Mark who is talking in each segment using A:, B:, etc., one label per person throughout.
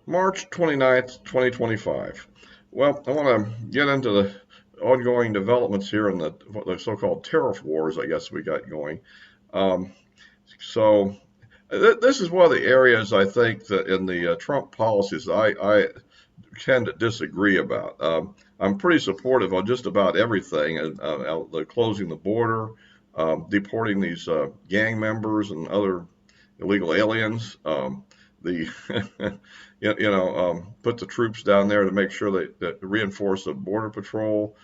A: March 29th, 2025. Well, I want to get into the ongoing developments here in the so-called tariff wars, I guess we got going. Um, so, this is one of the areas I think that in the Trump policies I tend to disagree about. I'm pretty supportive of just about everything, closing the border, deporting these gang members and other illegal aliens. The put the troops down there to make sure that reinforce the border patrol.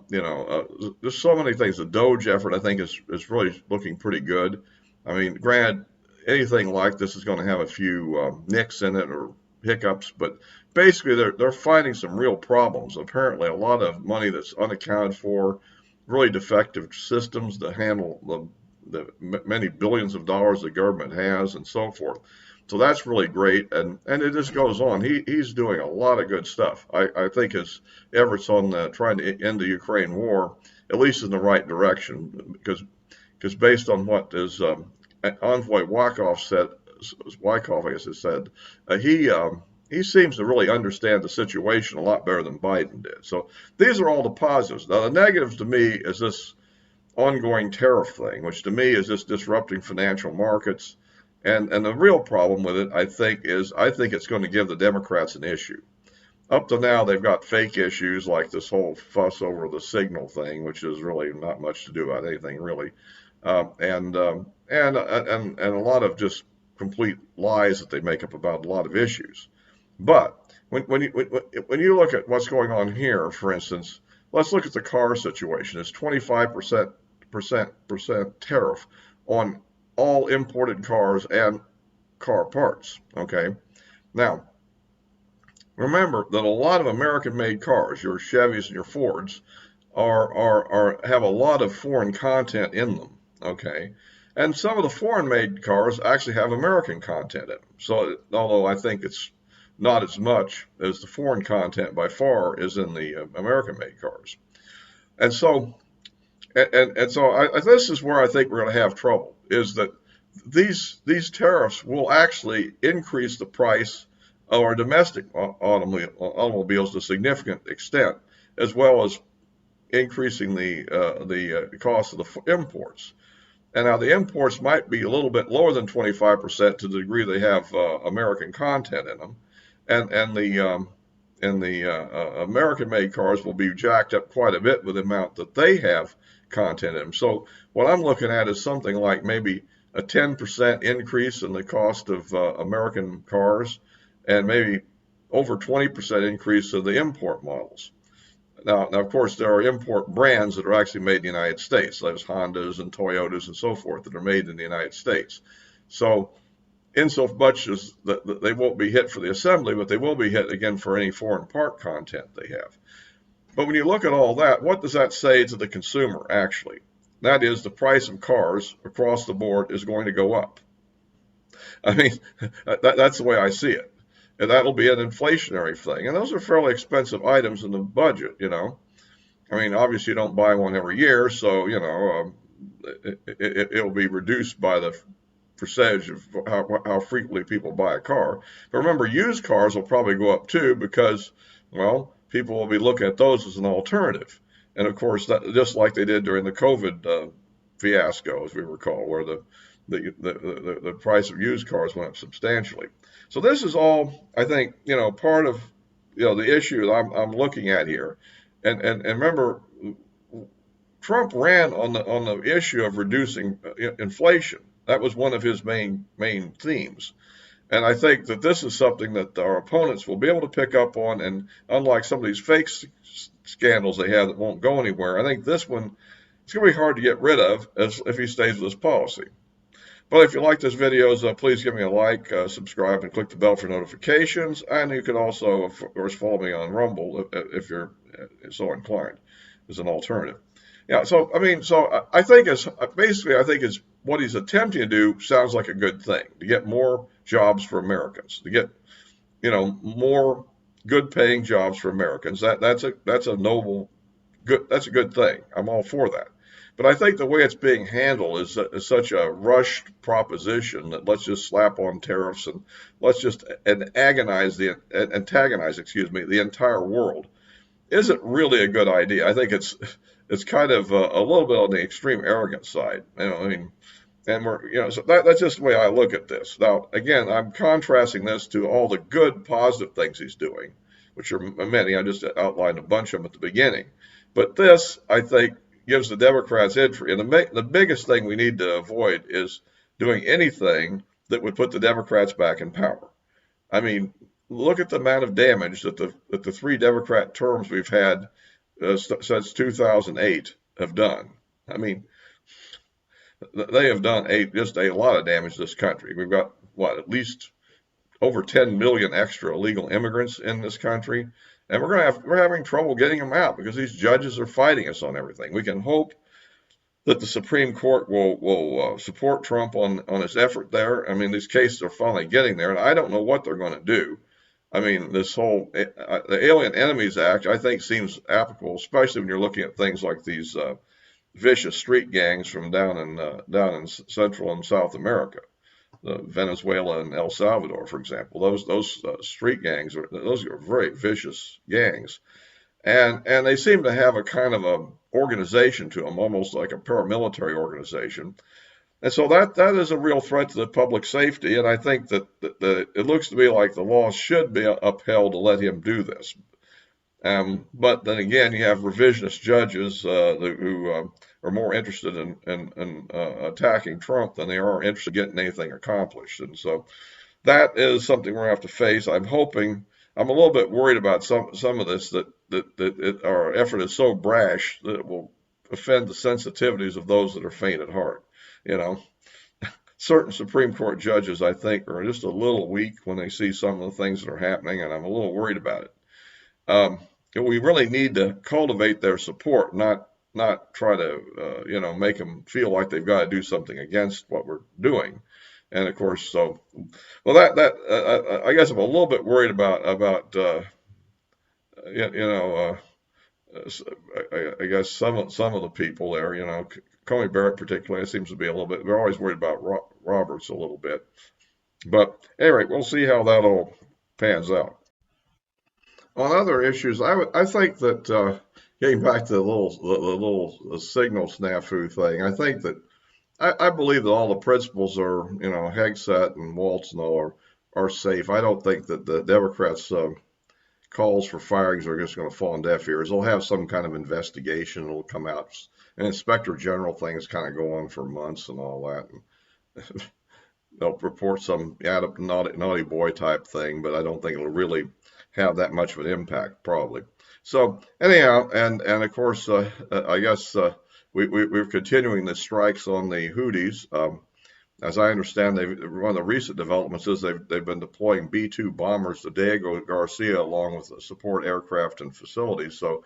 A: There's so many things. The Doge effort, I think, is really looking pretty good. I mean, granted, anything like this is going to have a few nicks in it or hiccups, but basically they're finding some real problems. Apparently, a lot of money that's unaccounted for, really defective systems to handle the many billions of dollars the government has, and so forth. So that's really great, and it just goes on. He's doing a lot of good stuff. I think his efforts on trying to end the Ukraine war, at least in the right direction, because based on what his envoy Wyckoff, I guess it said, he seems to really understand the situation a lot better than Biden did. So these are all the positives. Now the negatives to me is this ongoing tariff thing, which to me is just disrupting financial markets. And the real problem with it, I think it's going to give the Democrats an issue. Up to now, they've got fake issues like this whole fuss over the signal thing, which is really not much to do about anything really, and a lot of just complete lies that they make up about a lot of issues. But when you look at what's going on here, for instance, let's look at the car situation. It's 25% tariff on all imported cars and car parts. Okay, now remember that a lot of American-made cars, your Chevys and your Fords, have a lot of foreign content in them. Okay, and some of the foreign-made cars actually have American content in them. So although I think it's not as much as the foreign content by far is in the American-made cars, and so this is where I think we're going to have trouble. Is that these tariffs will actually increase the price of our domestic automobiles to a significant extent, as well as increasing the cost of the imports. And now the imports might be a little bit lower than 25% to the degree they have American content in them, and the American-made cars will be jacked up quite a bit with the amount that they have content in them. So what I'm looking at is something like maybe a 10% increase in the cost of American cars, and maybe over 20% increase of the import models. Now, of course, there are import brands that are actually made in the United States. There's Hondas and Toyotas and so forth that are made in the United States. So, in so much as they won't be hit for the assembly, but they will be hit again for any foreign part content they have. But when you look at all that, what does that say to the consumer actually? That is, the price of cars across the board is going to go up. I mean, that's the way I see it. And that'll be an inflationary thing. And those are fairly expensive items in the budget, you know. I mean, obviously you don't buy one every year, so, it'll be reduced by the percentage of how frequently people buy a car. But remember, used cars will probably go up too because, well, people will be looking at those as an alternative. And of course, that, just like they did during the COVID fiasco, as we recall, where the price of used cars went up substantially. So this is all, I think, part of the issue that I'm looking at here. And remember, Trump ran on the issue of reducing inflation. That was one of his main themes. And I think that this is something that our opponents will be able to pick up on. And unlike some of these fake scandals they have that won't go anywhere, I think this one, it's going to be hard to get rid of if he stays with this policy. But if you like this video, please give me a like, subscribe, and click the bell for notifications. And you can also, of course, follow me on Rumble if you're so inclined as an alternative. Yeah, so I think it's what he's attempting to do sounds like a good thing, to get more jobs for Americans, to get more good paying jobs for Americans. That's a good thing. I'm all for that. But I think the way it's being handled is such a rushed proposition that let's just slap on tariffs and let's just antagonize, excuse me, the entire world isn't really a good idea. I think it's kind of a little bit on the extreme arrogant side. I mean, and so that's just the way I look at this. Now, again, I'm contrasting this to all the good, positive things he's doing, which are many. I just outlined a bunch of them at the beginning. But this, I think, gives the Democrats entry. And the biggest thing we need to avoid is doing anything that would put the Democrats back in power. I mean, look at the amount of damage that the three Democrat terms we've had since 2008 have done. I mean, they have done just a lot of damage to this country. We've got at least over 10 million extra illegal immigrants in this country, and we're having trouble getting them out because these judges are fighting us on everything. We can hope that the Supreme Court will support Trump on his effort there. I mean, these cases are finally getting there, and I don't know what they're going to do. I mean, this whole the Alien Enemies Act, I think, seems applicable, especially when you're looking at things like these vicious street gangs from down in Central and South America, Venezuela and El Salvador, for example. Those street gangs are very vicious gangs, and they seem to have a kind of a organization to them, almost like a paramilitary organization. And so that is a real threat to the public safety. And I think that it looks to me like the law should be upheld to let him do this. But then again, you have revisionist judges who are more interested in attacking Trump than they are interested in getting anything accomplished. And so that is something we're going to have to face. I'm a little bit worried about some of this, that our effort is so brash that it will offend the sensitivities of those that are faint at heart. Certain Supreme Court judges, I think, are just a little weak when they see some of the things that are happening, and I'm a little worried about it. We really need to cultivate their support, not try to, make them feel like they've got to do something against what we're doing. And of course, I guess I'm a little bit worried about I guess some of the people there, Coney Barrett particularly seems to be a little bit. They're always worried about Roberts a little bit. But anyway, we'll see how that all pans out. On other issues, I think that getting back to the little signal snafu thing, I think that I believe that all the principles are, Hegseth and Waltz and all are safe. I don't think that the Democrats' calls for firings are just going to fall on deaf ears. They'll have some kind of investigation. It'll come out. An inspector general thing is kind of go on for months and all that. And they'll report some naughty boy type thing, but I don't think it'll really have that much of an impact, probably. So anyhow, and of course, I guess we're continuing the strikes on the Houthis. As I understand, one of the recent developments is they've been deploying B-2 bombers to Diego Garcia along with support aircraft and facilities. So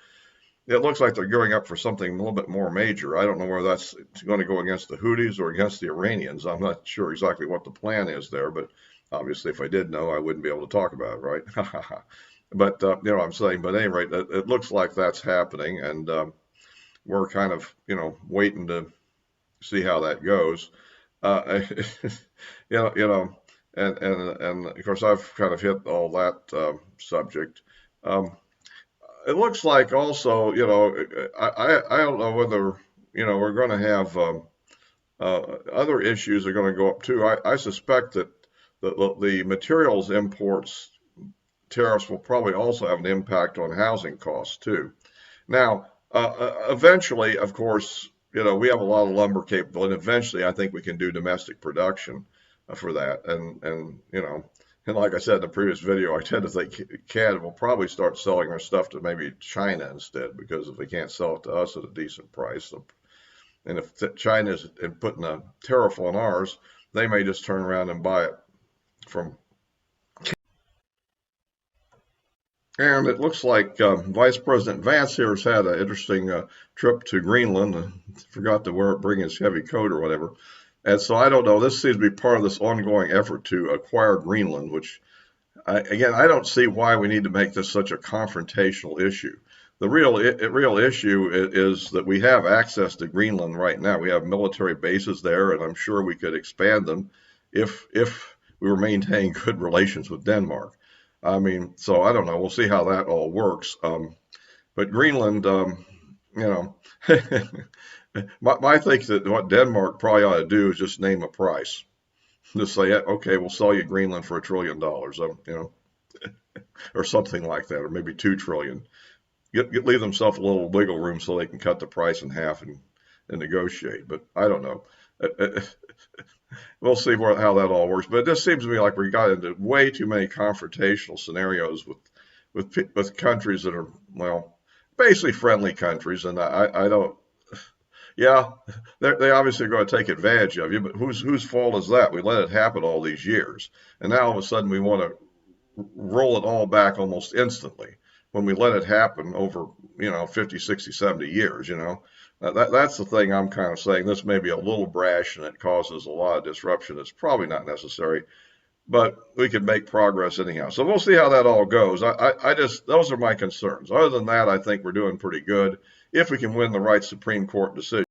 A: it looks like they're gearing up for something a little bit more major. I don't know whether that's going to go against the Houthis or against the Iranians. I'm not sure exactly what the plan is there, but obviously if I did know, I wouldn't be able to talk about it, right? But you know what I'm saying. But at any rate, it looks like that's happening, and we're kind of waiting to see how that goes. And of course I've kind of hit all that subject. It looks like also, I don't know whether, we're going to have other issues are going to go up too. I suspect that the materials imports tariffs will probably also have an impact on housing costs too. Now, eventually, of course, we have a lot of lumber capability, and eventually I think we can do domestic production for that. And like I said in the previous video, I tend to think Canada will probably start selling our stuff to maybe China instead, because if they can't sell it to us at a decent price, and if China is putting a tariff on ours, they may just turn around and buy it from. And it looks like Vice President Vance here has had an interesting trip to Greenland. Forgot to bring his heavy coat or whatever. And so I don't know. This seems to be part of this ongoing effort to acquire Greenland, which, I don't see why we need to make this such a confrontational issue. the real issue is that we have access to Greenland right now. We have military bases there, and I'm sure we could expand them if we were maintaining good relations with Denmark. I mean, so I don't know. We'll see how that all works. But Greenland, you know, my think that what Denmark probably ought to do is just name a price. Just say, okay, we'll sell you Greenland for $1 trillion, or something like that, or maybe 2 trillion. Leave themselves a little wiggle room so they can cut the price in half and negotiate. But I don't know. We'll see how that all works. But it just seems to me like we got into way too many confrontational scenarios with countries that are, well, basically friendly countries, and I don't. Yeah, they obviously are going to take advantage of you, but whose fault is that? We let it happen all these years, and now all of a sudden we want to roll it all back almost instantly when we let it happen over 50, 60, 70 years. That's the thing I'm kind of saying. This may be a little brash and it causes a lot of disruption. It's probably not necessary, but we can make progress anyhow. So we'll see how that all goes. I just, those are my concerns. Other than that, I think we're doing pretty good if we can win the right Supreme Court decision.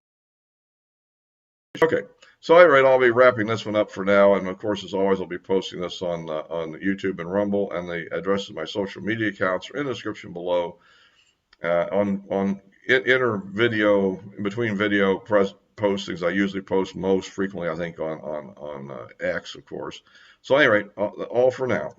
A: Okay, so anyway, I'll be wrapping this one up for now, and of course, as always, I'll be posting this on YouTube and Rumble, and the addresses of my social media accounts are in the description below. On video, in between video postings, I usually post most frequently, I think, on X, of course. So anyway, all for now.